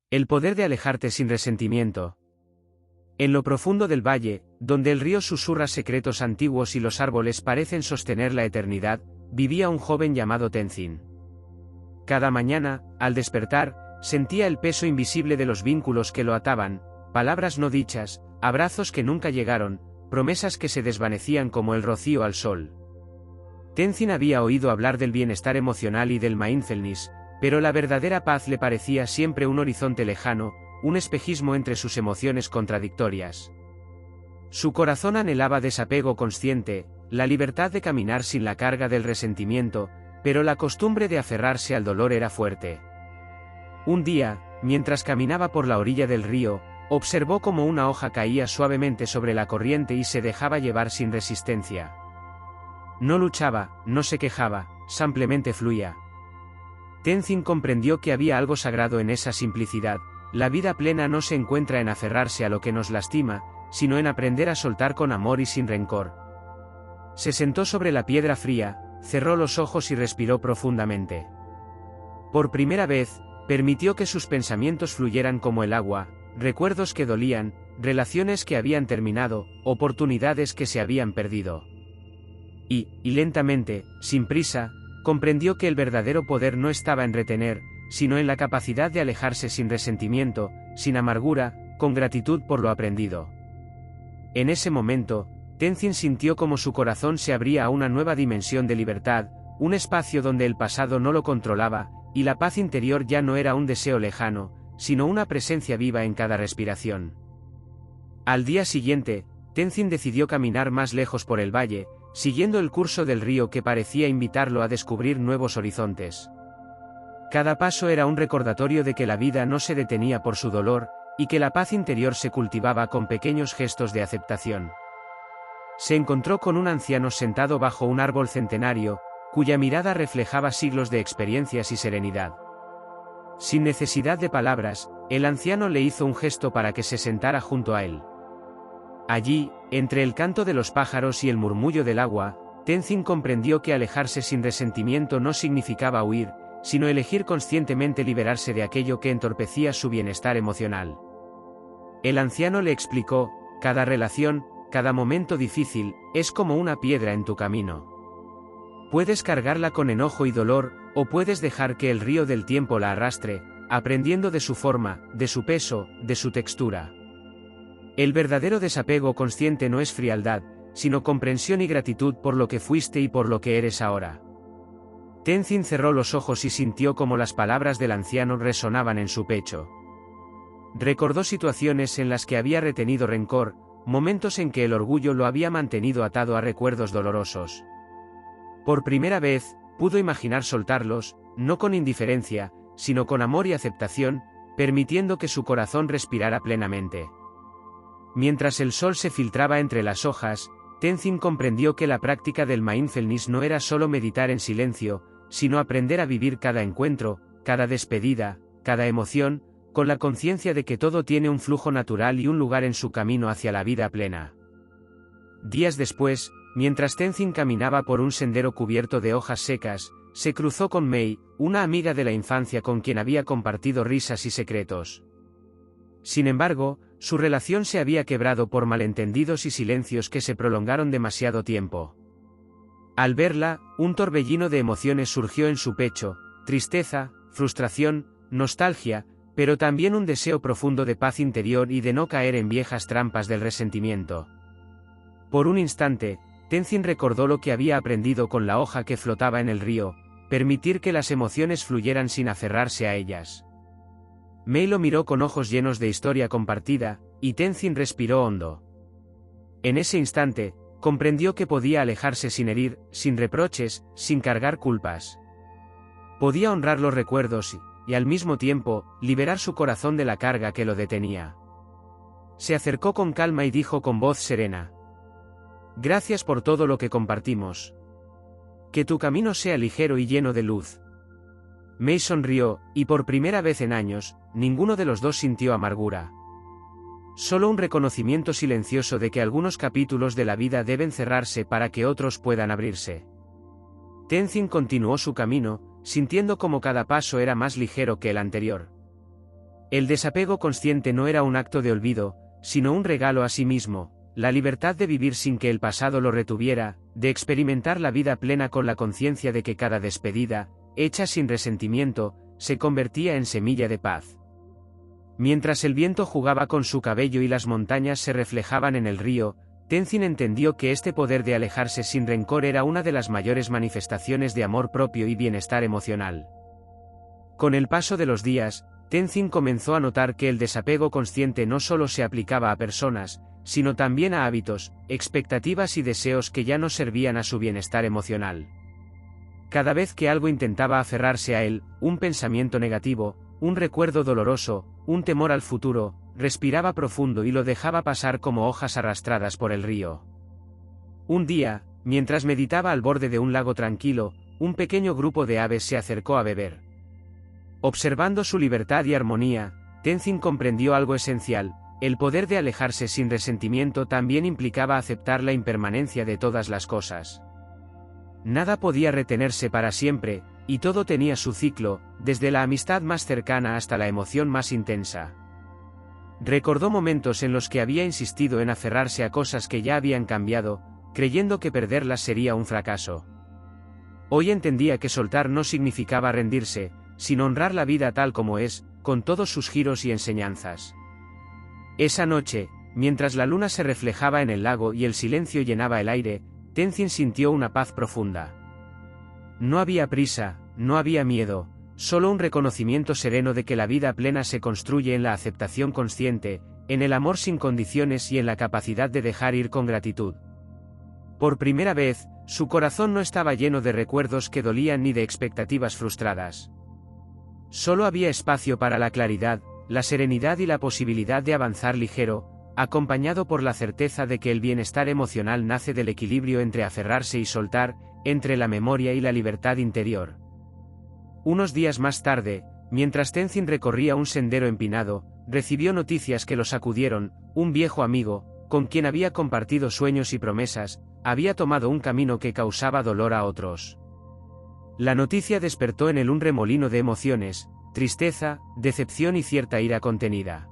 El poder de alejarte sin resentimiento. En lo profundo del valle, donde el río susurra secretos antiguos y los árboles parecen sostener la eternidad, vivía un joven llamado Tenzin. Cada mañana, al despertar, sentía el peso invisible de los vínculos que lo ataban, palabras no dichas, abrazos que nunca llegaron, promesas que se desvanecían como el rocío al sol. Tenzin había oído hablar del bienestar emocional y del mindfulness, pero la verdadera paz le parecía siempre un horizonte lejano, un espejismo entre sus emociones contradictorias. Su corazón anhelaba desapego consciente, la libertad de caminar sin la carga del resentimiento, pero la costumbre de aferrarse al dolor era fuerte. Un día, mientras caminaba por la orilla del río, observó cómo una hoja caía suavemente sobre la corriente y se dejaba llevar sin resistencia. No luchaba, no se quejaba, simplemente fluía. Tenzin comprendió que había algo sagrado en esa simplicidad. La vida plena no se encuentra en aferrarse a lo que nos lastima, sino en aprender a soltar con amor y sin rencor. Se sentó sobre la piedra fría, cerró los ojos y respiró profundamente. Por primera vez, permitió que sus pensamientos fluyeran como el agua, recuerdos que dolían, relaciones que habían terminado, oportunidades que se habían perdido. Y lentamente, sin prisa, comprendió que el verdadero poder no estaba en retener, sino en la capacidad de alejarse sin resentimiento, sin amargura, con gratitud por lo aprendido. En ese momento, Tenzin sintió como su corazón se abría a una nueva dimensión de libertad, un espacio donde el pasado no lo controlaba, y la paz interior ya no era un deseo lejano, sino una presencia viva en cada respiración. Al día siguiente, Tenzin decidió caminar más lejos por el valle, siguiendo el curso del río que parecía invitarlo a descubrir nuevos horizontes. Cada paso era un recordatorio de que la vida no se detenía por su dolor, y que la paz interior se cultivaba con pequeños gestos de aceptación. Se encontró con un anciano sentado bajo un árbol centenario, cuya mirada reflejaba siglos de experiencias y serenidad. Sin necesidad de palabras, el anciano le hizo un gesto para que se sentara junto a él. Allí, entre el canto de los pájaros y el murmullo del agua, Tenzin comprendió que alejarse sin resentimiento no significaba huir, sino elegir conscientemente liberarse de aquello que entorpecía su bienestar emocional. El anciano le explicó: cada relación, cada momento difícil, es como una piedra en tu camino. Puedes cargarla con enojo y dolor, o puedes dejar que el río del tiempo la arrastre, aprendiendo de su forma, de su peso, de su textura. El verdadero desapego consciente no es frialdad, sino comprensión y gratitud por lo que fuiste y por lo que eres ahora. Tenzin cerró los ojos y sintió como las palabras del anciano resonaban en su pecho. Recordó situaciones en las que había retenido rencor, momentos en que el orgullo lo había mantenido atado a recuerdos dolorosos. Por primera vez, pudo imaginar soltarlos, no con indiferencia, sino con amor y aceptación, permitiendo que su corazón respirara plenamente. Mientras el sol se filtraba entre las hojas, Tenzin comprendió que la práctica del mindfulness no era solo meditar en silencio, sino aprender a vivir cada encuentro, cada despedida, cada emoción, con la conciencia de que todo tiene un flujo natural y un lugar en su camino hacia la vida plena. Días después, mientras Tenzin caminaba por un sendero cubierto de hojas secas, se cruzó con Mei, una amiga de la infancia con quien había compartido risas y secretos. Sin embargo, su relación se había quebrado por malentendidos y silencios que se prolongaron demasiado tiempo. Al verla, un torbellino de emociones surgió en su pecho: tristeza, frustración, nostalgia, pero también un deseo profundo de paz interior y de no caer en viejas trampas del resentimiento. Por un instante, Tenzin recordó lo que había aprendido con la hoja que flotaba en el río: permitir que las emociones fluyeran sin aferrarse a ellas. Mei lo miró con ojos llenos de historia compartida, y Tenzin respiró hondo. En ese instante, comprendió que podía alejarse sin herir, sin reproches, sin cargar culpas. Podía honrar los recuerdos y al mismo tiempo, liberar su corazón de la carga que lo detenía. Se acercó con calma y dijo con voz serena: gracias por todo lo que compartimos. Que tu camino sea ligero y lleno de luz. Mei sonrió, y por primera vez en años, ninguno de los dos sintió amargura. Solo un reconocimiento silencioso de que algunos capítulos de la vida deben cerrarse para que otros puedan abrirse. Tenzin continuó su camino, sintiendo como cada paso era más ligero que el anterior. El desapego consciente no era un acto de olvido, sino un regalo a sí mismo, la libertad de vivir sin que el pasado lo retuviera, de experimentar la vida plena con la conciencia de que cada despedida, hecha sin resentimiento, se convertía en semilla de paz. Mientras el viento jugaba con su cabello y las montañas se reflejaban en el río, Tenzin entendió que este poder de alejarse sin rencor era una de las mayores manifestaciones de amor propio y bienestar emocional. Con el paso de los días, Tenzin comenzó a notar que el desapego consciente no solo se aplicaba a personas, sino también a hábitos, expectativas y deseos que ya no servían a su bienestar emocional. Cada vez que algo intentaba aferrarse a él, un pensamiento negativo, un recuerdo doloroso, un temor al futuro, respiraba profundo y lo dejaba pasar como hojas arrastradas por el río. Un día, mientras meditaba al borde de un lago tranquilo, un pequeño grupo de aves se acercó a beber. Observando su libertad y armonía, Tenzin comprendió algo esencial: el poder de alejarse sin resentimiento también implicaba aceptar la impermanencia de todas las cosas. Nada podía retenerse para siempre, y todo tenía su ciclo, desde la amistad más cercana hasta la emoción más intensa. Recordó momentos en los que había insistido en aferrarse a cosas que ya habían cambiado, creyendo que perderlas sería un fracaso. Hoy entendía que soltar no significaba rendirse, sino honrar la vida tal como es, con todos sus giros y enseñanzas. Esa noche, mientras la luna se reflejaba en el lago y el silencio llenaba el aire, Tenzin sintió una paz profunda. No había prisa, no había miedo, solo un reconocimiento sereno de que la vida plena se construye en la aceptación consciente, en el amor sin condiciones y en la capacidad de dejar ir con gratitud. Por primera vez, su corazón no estaba lleno de recuerdos que dolían ni de expectativas frustradas. Solo había espacio para la claridad, la serenidad y la posibilidad de avanzar ligero, acompañado por la certeza de que el bienestar emocional nace del equilibrio entre aferrarse y soltar, entre la memoria y la libertad interior. Unos días más tarde, mientras Tenzin recorría un sendero empinado, recibió noticias que lo sacudieron: un viejo amigo, con quien había compartido sueños y promesas, había tomado un camino que causaba dolor a otros. La noticia despertó en él un remolino de emociones: tristeza, decepción y cierta ira contenida.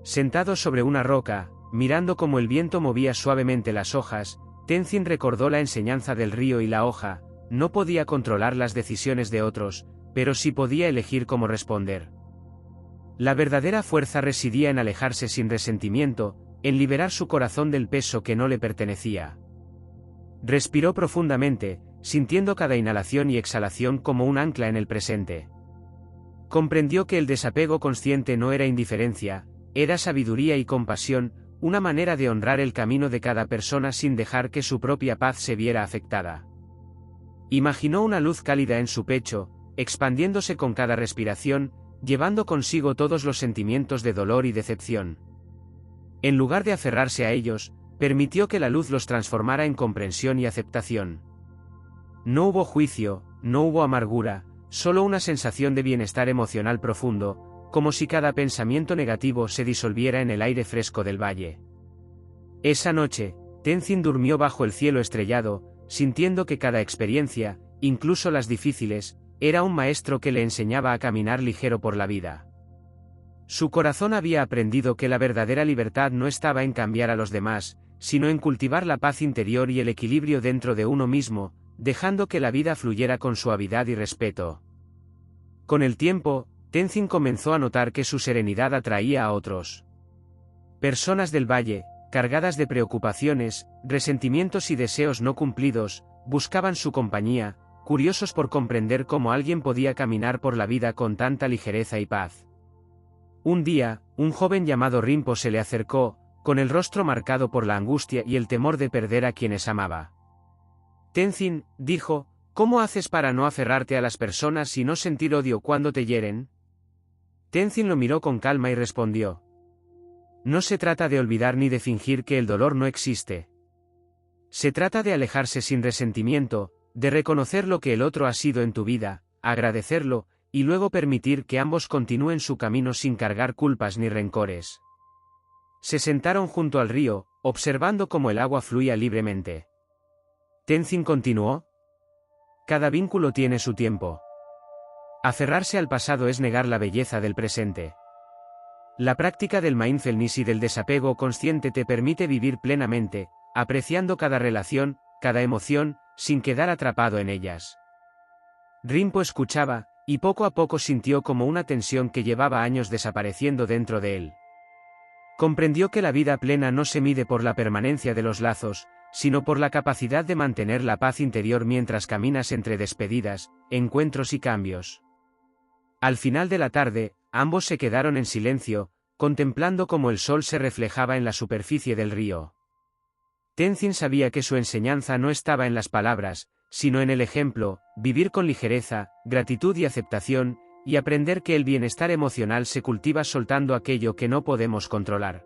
Sentado sobre una roca, mirando cómo el viento movía suavemente las hojas, Tenzin recordó la enseñanza del río y la hoja: no podía controlar las decisiones de otros, pero sí podía elegir cómo responder. La verdadera fuerza residía en alejarse sin resentimiento, en liberar su corazón del peso que no le pertenecía. Respiró profundamente, sintiendo cada inhalación y exhalación como un ancla en el presente. Comprendió que el desapego consciente no era indiferencia, era sabiduría y compasión, una manera de honrar el camino de cada persona sin dejar que su propia paz se viera afectada. Imaginó una luz cálida en su pecho, expandiéndose con cada respiración, llevando consigo todos los sentimientos de dolor y decepción. En lugar de aferrarse a ellos, permitió que la luz los transformara en comprensión y aceptación. No hubo juicio, no hubo amargura, solo una sensación de bienestar emocional profundo, como si cada pensamiento negativo se disolviera en el aire fresco del valle. Esa noche, Tenzin durmió bajo el cielo estrellado, sintiendo que cada experiencia, incluso las difíciles, era un maestro que le enseñaba a caminar ligero por la vida. Su corazón había aprendido que la verdadera libertad no estaba en cambiar a los demás, sino en cultivar la paz interior y el equilibrio dentro de uno mismo, dejando que la vida fluyera con suavidad y respeto. Con el tiempo, Tenzin comenzó a notar que su serenidad atraía a otros. Personas del valle, cargadas de preocupaciones, resentimientos y deseos no cumplidos, buscaban su compañía, curiosos por comprender cómo alguien podía caminar por la vida con tanta ligereza y paz. Un día, un joven llamado Rinpo se le acercó, con el rostro marcado por la angustia y el temor de perder a quienes amaba. Tenzin, dijo, ¿cómo haces para no aferrarte a las personas y no sentir odio cuando te hieren? Tenzin lo miró con calma y respondió: no se trata de olvidar ni de fingir que el dolor no existe. Se trata de alejarse sin resentimiento, de reconocer lo que el otro ha sido en tu vida, agradecerlo, y luego permitir que ambos continúen su camino sin cargar culpas ni rencores. Se sentaron junto al río, observando cómo el agua fluía libremente. Tenzin continuó: cada vínculo tiene su tiempo. Aferrarse al pasado es negar la belleza del presente. La práctica del mindfulness y del desapego consciente te permite vivir plenamente, apreciando cada relación, cada emoción, sin quedar atrapado en ellas. Rinpo escuchaba, y poco a poco sintió como una tensión que llevaba años desapareciendo dentro de él. Comprendió que la vida plena no se mide por la permanencia de los lazos, sino por la capacidad de mantener la paz interior mientras caminas entre despedidas, encuentros y cambios. Al final de la tarde, ambos se quedaron en silencio, contemplando cómo el sol se reflejaba en la superficie del río. Tenzin sabía que su enseñanza no estaba en las palabras, sino en el ejemplo, vivir con ligereza, gratitud y aceptación, y aprender que el bienestar emocional se cultiva soltando aquello que no podemos controlar.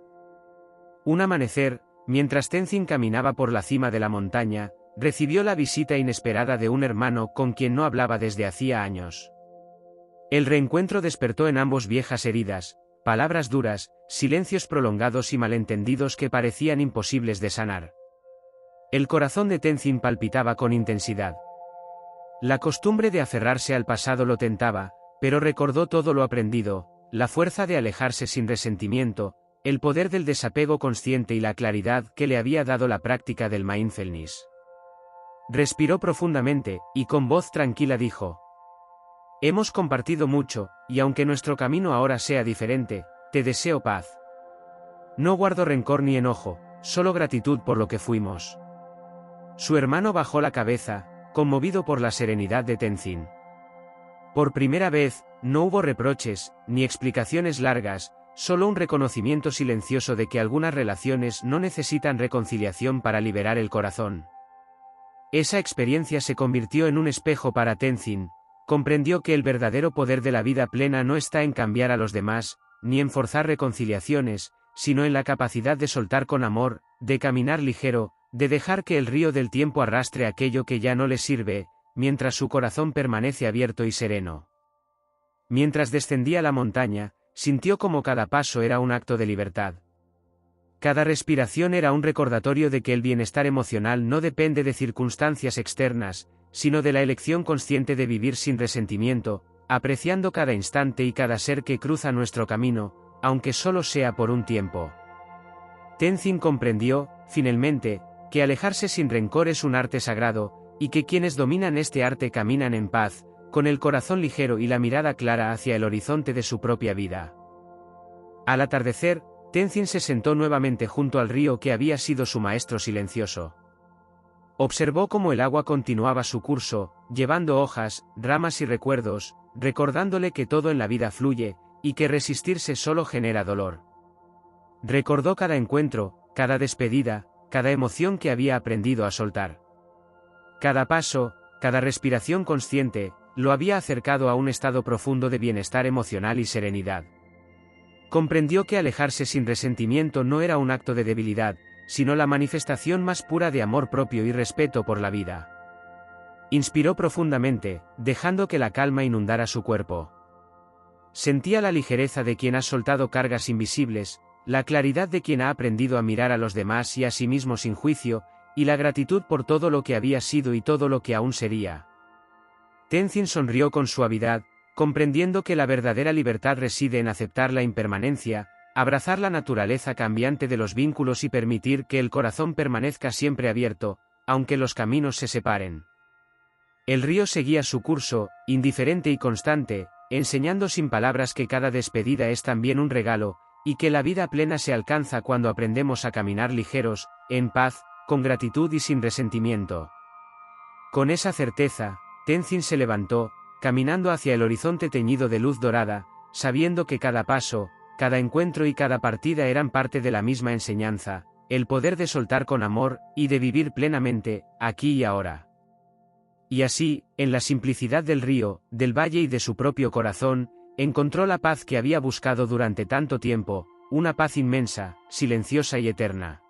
Un amanecer, mientras Tenzin caminaba por la cima de la montaña, recibió la visita inesperada de un hermano con quien no hablaba desde hacía años. El reencuentro despertó en ambos viejas heridas, palabras duras, silencios prolongados y malentendidos que parecían imposibles de sanar. El corazón de Tenzin palpitaba con intensidad. La costumbre de aferrarse al pasado lo tentaba, pero recordó todo lo aprendido, la fuerza de alejarse sin resentimiento, el poder del desapego consciente y la claridad que le había dado la práctica del mindfulness. Respiró profundamente, y con voz tranquila dijo: «Hemos compartido mucho, y aunque nuestro camino ahora sea diferente, te deseo paz. No guardo rencor ni enojo, solo gratitud por lo que fuimos». Su hermano bajó la cabeza, conmovido por la serenidad de Tenzin. Por primera vez, no hubo reproches, ni explicaciones largas, solo un reconocimiento silencioso de que algunas relaciones no necesitan reconciliación para liberar el corazón. Esa experiencia se convirtió en un espejo para Tenzin. Comprendió que el verdadero poder de la vida plena no está en cambiar a los demás, ni en forzar reconciliaciones, sino en la capacidad de soltar con amor, de caminar ligero, de dejar que el río del tiempo arrastre aquello que ya no le sirve, mientras su corazón permanece abierto y sereno. Mientras descendía la montaña, sintió como cada paso era un acto de libertad. Cada respiración era un recordatorio de que el bienestar emocional no depende de circunstancias externas, sino de la elección consciente de vivir sin resentimiento, apreciando cada instante y cada ser que cruza nuestro camino, aunque solo sea por un tiempo. Tenzin comprendió, finalmente, que alejarse sin rencor es un arte sagrado, y que quienes dominan este arte caminan en paz, con el corazón ligero y la mirada clara hacia el horizonte de su propia vida. Al atardecer, Tenzin se sentó nuevamente junto al río que había sido su maestro silencioso. Observó cómo el agua continuaba su curso, llevando hojas, ramas y recuerdos, recordándole que todo en la vida fluye, y que resistirse solo genera dolor. Recordó cada encuentro, cada despedida, cada emoción que había aprendido a soltar. Cada paso, cada respiración consciente, lo había acercado a un estado profundo de bienestar emocional y serenidad. Comprendió que alejarse sin resentimiento no era un acto de debilidad, sino la manifestación más pura de amor propio y respeto por la vida. Inspiró profundamente, dejando que la calma inundara su cuerpo. Sentía la ligereza de quien ha soltado cargas invisibles, la claridad de quien ha aprendido a mirar a los demás y a sí mismo sin juicio, y la gratitud por todo lo que había sido y todo lo que aún sería. Tenzin sonrió con suavidad, comprendiendo que la verdadera libertad reside en aceptar la impermanencia, abrazar la naturaleza cambiante de los vínculos y permitir que el corazón permanezca siempre abierto, aunque los caminos se separen. El río seguía su curso, indiferente y constante, enseñando sin palabras que cada despedida es también un regalo, y que la vida plena se alcanza cuando aprendemos a caminar ligeros, en paz, con gratitud y sin resentimiento. Con esa certeza, Tenzin se levantó, caminando hacia el horizonte teñido de luz dorada, sabiendo que cada paso, cada encuentro y cada partida eran parte de la misma enseñanza, el poder de soltar con amor, y de vivir plenamente, aquí y ahora. Y así, en la simplicidad del río, del valle y de su propio corazón, encontró la paz que había buscado durante tanto tiempo, una paz inmensa, silenciosa y eterna.